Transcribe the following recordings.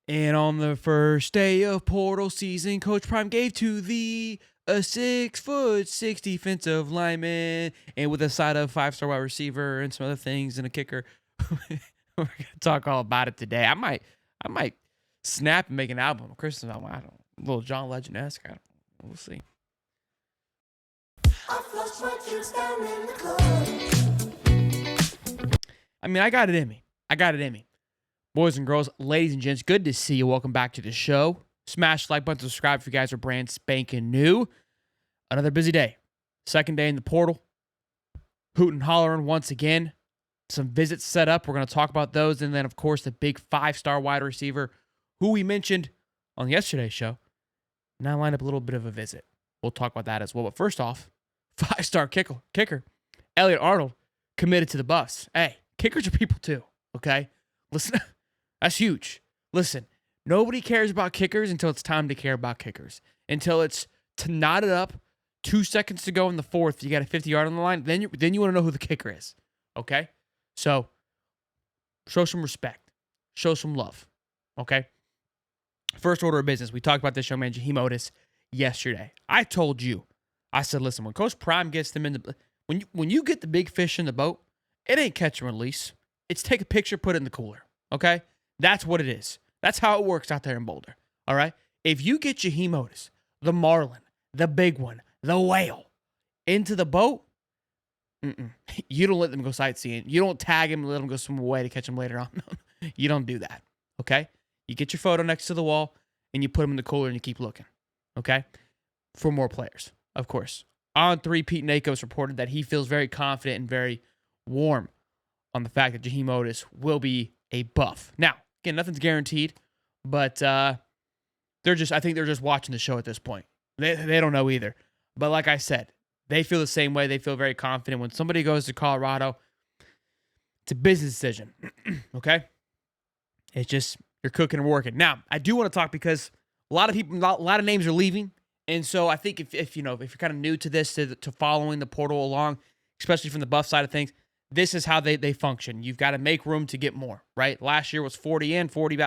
And on the first day of portal season, Coach Prime gave to thee a 6'6" defensive lineman, and with a side of 5-star wide receiver and some other things and a kicker. We're gonna talk all about it today. I might snap and make an album, a Christmas album. I don't know, a little John Legend-esque. We'll see. I mean, I got it in me. Boys and girls, ladies and gents, good to see you. Welcome back to the show. Smash the like button, subscribe if you guys are brand spanking new. Another busy day. Second day in the portal. Hootin' hollering once again. Some visits set up. We're going to talk about those. And then, of course, the big 5-star wide receiver who we mentioned on yesterday's show. Now line up a little bit of a visit. We'll talk about that as well. But first off, 5-star kicker, Elliot Arnold, committed to the Buffs. Hey, kickers are people too, okay? Listen, that's huge. Listen, nobody cares about kickers until it's time to care about kickers. Until it's to knot it up, 2 seconds to go in the fourth, you got a 50-yard on the line, then you want to know who the kicker is, okay? So, show some respect. Show some love, okay? First order of business, we talked about this young man, Jaheim Otis, yesterday. I told you, I said, listen, when Coach Prime gets them in the, when you get the big fish in the boat, it ain't catch and release. It's take a picture, put it in the cooler, okay? That's what it is. That's how it works out there in Boulder, all right? If you get Jaheim Otis, the Marlin, the big one, the whale, into the boat, you don't let them go sightseeing. You don't tag him and let him go swim away to catch him later on. You don't do that, okay? You get your photo next to the wall, and you put him in the cooler, and you keep looking, okay? For more players, of course. On 3, Pete Nakos reported that he feels very confident and very warm on the fact that Jaheim Otis will be a Buff. Now, again, nothing's guaranteed, but I think they're just watching the show at this point. They don't know either. But like I said, they feel the same way. They feel very confident. When somebody goes to Colorado, it's a business decision, okay? It's just, you're cooking and working. Now, I do want to talk because a lot of names are leaving. And so I think if you're kind of new to this, to following the portal along, especially from the Buff side of things, this is how they function. You've got to make room to get more, right? Last year was 40 in, 40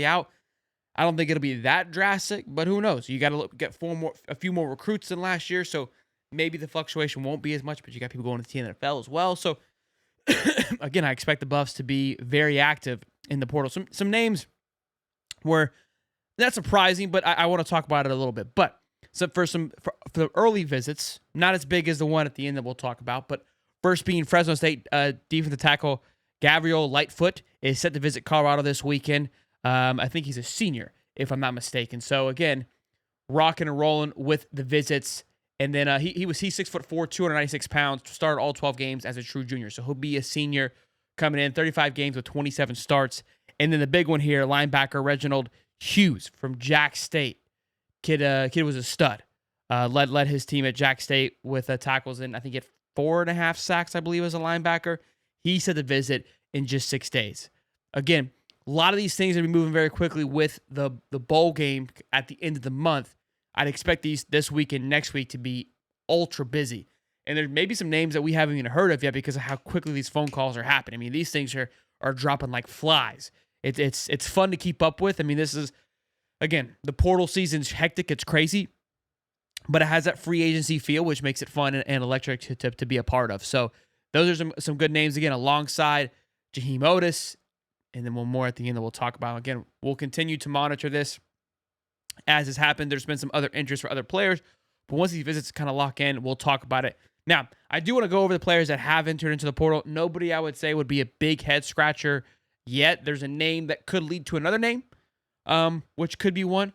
out. I don't think it'll be that drastic, but who knows? You got to get a few more recruits than last year, so maybe the fluctuation won't be as much, but you got people going to the NFL as well. So, again, I expect the Buffs to be very active in the portal. Some names were not surprising, but I want to talk about it a little bit. But so for the early visits, not as big as the one at the end that we'll talk about, but first being Fresno State defensive tackle Gabriel Lightfoot is set to visit Colorado this weekend. I think he's a senior, if I'm not mistaken. So again, rocking and rolling with the visits. And then he's 6'4", 296 pounds, started all 12 games as a true junior. So he'll be a senior coming in, 35 games with 27 starts. And then the big one here, linebacker Reginald Hughes from Jack State. Kid was a stud. Led his team at Jack State with tackles, and I think he had 4.5 sacks, I believe, as a linebacker. He said to visit in just 6 days. Again, a lot of these things are moving very quickly with the bowl game at the end of the month. I'd expect this week and next week to be ultra busy. And there may be some names that we haven't even heard of yet because of how quickly these phone calls are happening. I mean, these things are dropping like flies. It's fun to keep up with. I mean, this is, again, the portal season's hectic. It's crazy. But it has that free agency feel, which makes it fun and electric to be a part of. So those are some good names, again, alongside Jaheim Otis. And then one more at the end that we'll talk about. Again, we'll continue to monitor this as has happened. There's been some other interest for other players. But once these visits kind of lock in, we'll talk about it. Now, I do want to go over the players that have entered into the portal. Nobody, I would say, would be a big head scratcher yet. There's a name that could lead to another name, which could be one.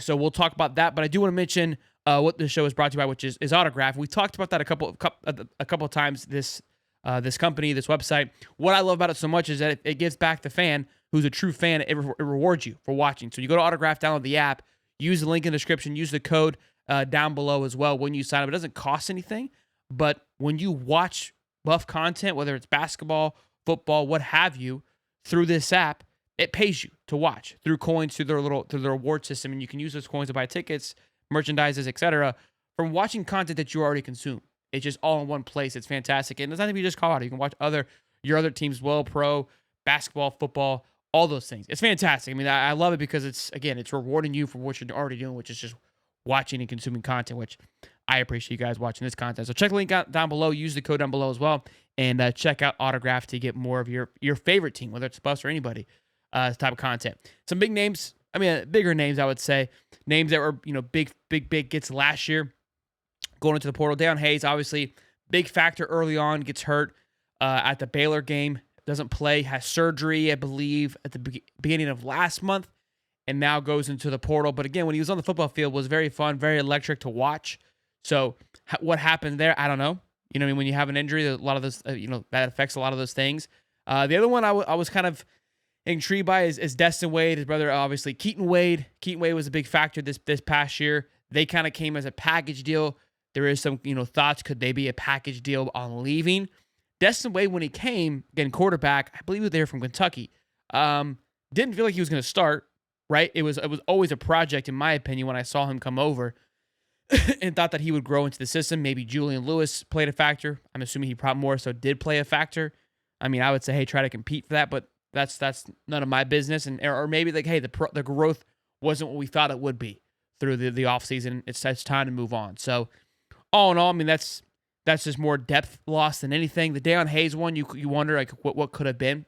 So we'll talk about that. But I do want to mention what the show is brought to you by, which is Autograph. We talked about that a couple of times. This company, this website. What I love about it so much is that it gives back the fan who's a true fan. It rewards you for watching. So you go to Autograph, download the app, use the link in the description, use the code down below as well when you sign up. It doesn't cost anything, but when you watch Buff content, whether it's basketball, football, what have you, through this app, it pays you to watch through coins, through their reward system, and you can use those coins to buy tickets, merchandises, etc. from watching content that you already consume. It's just all in one place. It's fantastic. And it's not even just Colorado. You can watch your other teams, well, pro, basketball, football, all those things. It's fantastic. I mean, I love it because it's rewarding you for what you're already doing, which is just watching and consuming content, which I appreciate you guys watching this content. So check the link out down below. Use the code down below as well. And check out Autograph to get more of your favorite team, whether it's Bus or anybody, type of content. Some big names. I mean, bigger names, I would say. Names that were, big gets last year going into the portal. Deion Hayes, obviously, big factor early on, gets hurt at the Baylor game. Doesn't play, has surgery, I believe, at the beginning of last month, and now goes into the portal. But again, when he was on the football field, was very fun, very electric to watch. So what happened there, I don't know. You know what I mean? When you have an injury, a lot of those, that affects a lot of those things. The other one I was kind of intrigued by is Destin Wade, his brother, obviously, Keaton Wade. Keaton Wade was a big factor this past year. They kind of came as a package deal. There is some, thoughts, could they be a package deal on leaving? Destin Wade, when he came, again, quarterback, I believe he was there from Kentucky, didn't feel like he was going to start, right? It was always a project, in my opinion, when I saw him come over and thought that he would grow into the system. Maybe Julian Lewis played a factor. I'm assuming he probably more so did play a factor. I mean, I would say, hey, try to compete for that, but that's none of my business. Or maybe like, hey, the growth wasn't what we thought it would be through the offseason. It's time to move on. So all in all, I mean, that's just more depth loss than anything. The Deion Hayes one, you wonder like what could have been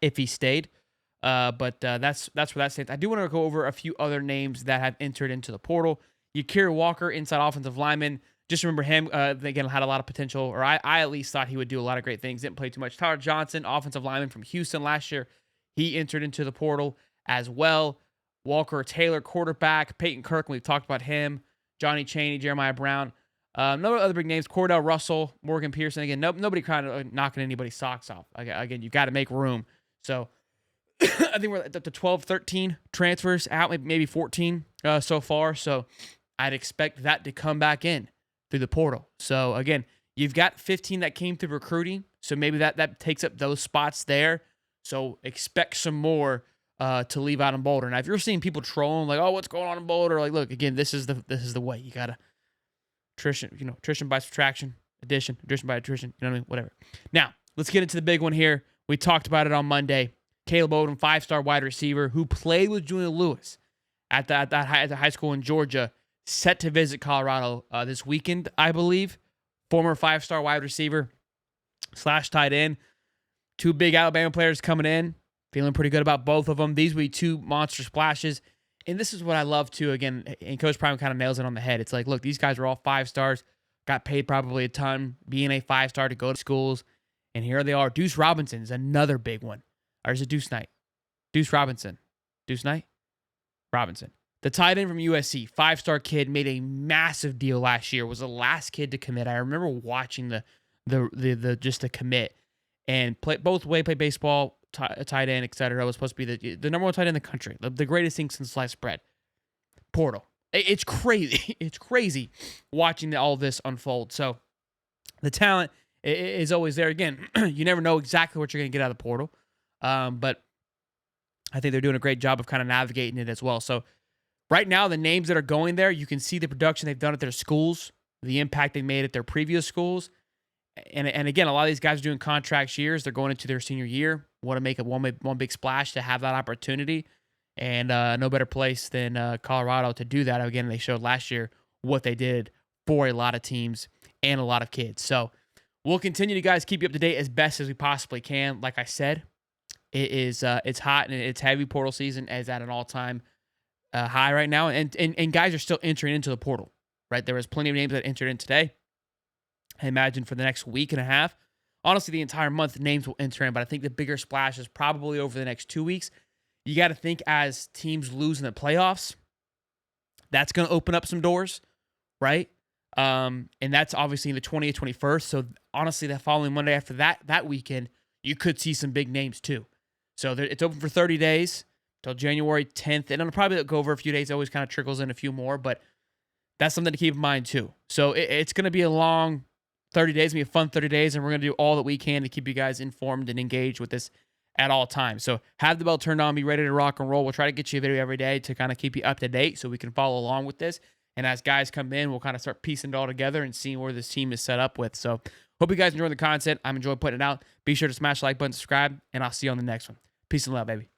if he stayed. But that's where that stands. I do want to go over a few other names that have entered into the portal. Yakir Walker, inside offensive lineman. Just remember him, again, had a lot of potential, or I at least thought he would do a lot of great things. Didn't play too much. Tyler Johnson, offensive lineman from Houston last year. He entered into the portal as well. Walker Taylor, quarterback. Peyton Kirkland, we've talked about him. Johnny Chaney, Jeremiah Brown. No other big names. Cordell Russell, Morgan Pearson. Again, nobody kind of knocking anybody's socks off. Again, you've got to make room. So I think we're at the 12, 13 transfers out, maybe 14 so far. So I'd expect that to come back in through the portal. So again, you've got 15 that came through recruiting. So maybe that takes up those spots there. So expect some more to leave out in Boulder. Now, if you're seeing people trolling like, oh, what's going on in Boulder? Like, look, again, this is the way. You gotta attrition by subtraction, addition by attrition, you know what I mean? Whatever. Now, let's get into the big one here. We talked about it on Monday. Caleb Odom, 5-star wide receiver who played with Julian Lewis at the high school in Georgia, set to visit Colorado this weekend, I believe. Former 5-star wide receiver / tight end. Two big Alabama players coming in. Feeling pretty good about both of them. These will be two monster splashes. And this is what I love, too. Again, and Coach Prime kind of nails it on the head. It's like, look, these guys are all 5-stars. Got paid probably a ton being a 5-star to go to schools. And here they are. Deuce Robinson is another big one. Or is it Deuce Knight? Deuce Robinson. Deuce Knight? Robinson. The tight end from USC, 5-star kid, made a massive deal last year. Was the last kid to commit. I remember watching the commit and played baseball, tight end, etc. Was supposed to be the number one tight end in the country. The greatest thing since sliced bread. Portal. It's crazy. It's crazy watching all this unfold. So the talent is always there. Again, you never know exactly what you're going to get out of the portal. But I think they're doing a great job of kind of navigating it as well. So right now, the names that are going there, you can see the production they've done at their schools, the impact they made at their previous schools. And again, a lot of these guys are doing contract years. They're going into their senior year, want to make one big splash to have that opportunity. And no better place than Colorado to do that. Again, they showed last year what they did for a lot of teams and a lot of kids. So we'll continue to, guys, keep you up to date as best as we possibly can. Like I said, it's hot and it's heavy. Portal season is at an all-time high right now. And guys are still entering into the portal, right? There was plenty of names that entered in today. I imagine for the next week and a half. Honestly, the entire month, names will enter in, but I think the bigger splash is probably over the next 2 weeks. You got to think as teams lose in the playoffs, that's going to open up some doors, right? And that's obviously the 20th, 21st. So honestly, that following Monday after that weekend, you could see some big names too. So it's open for 30 days till January 10th. And it'll probably go over a few days. It always kind of trickles in a few more, but that's something to keep in mind too. So it's going to be a long 30 days, going to be a fun 30 days, and we're going to do all that we can to keep you guys informed and engaged with this at all times. So have the bell turned on, be ready to rock and roll. We'll try to get you a video every day to kind of keep you up to date so we can follow along with this. And as guys come in, we'll kind of start piecing it all together and seeing where this team is set up with. So hope you guys enjoy the content. I'm enjoying putting it out. Be sure to smash the like button, subscribe, and I'll see you on the next one. Peace and love, baby.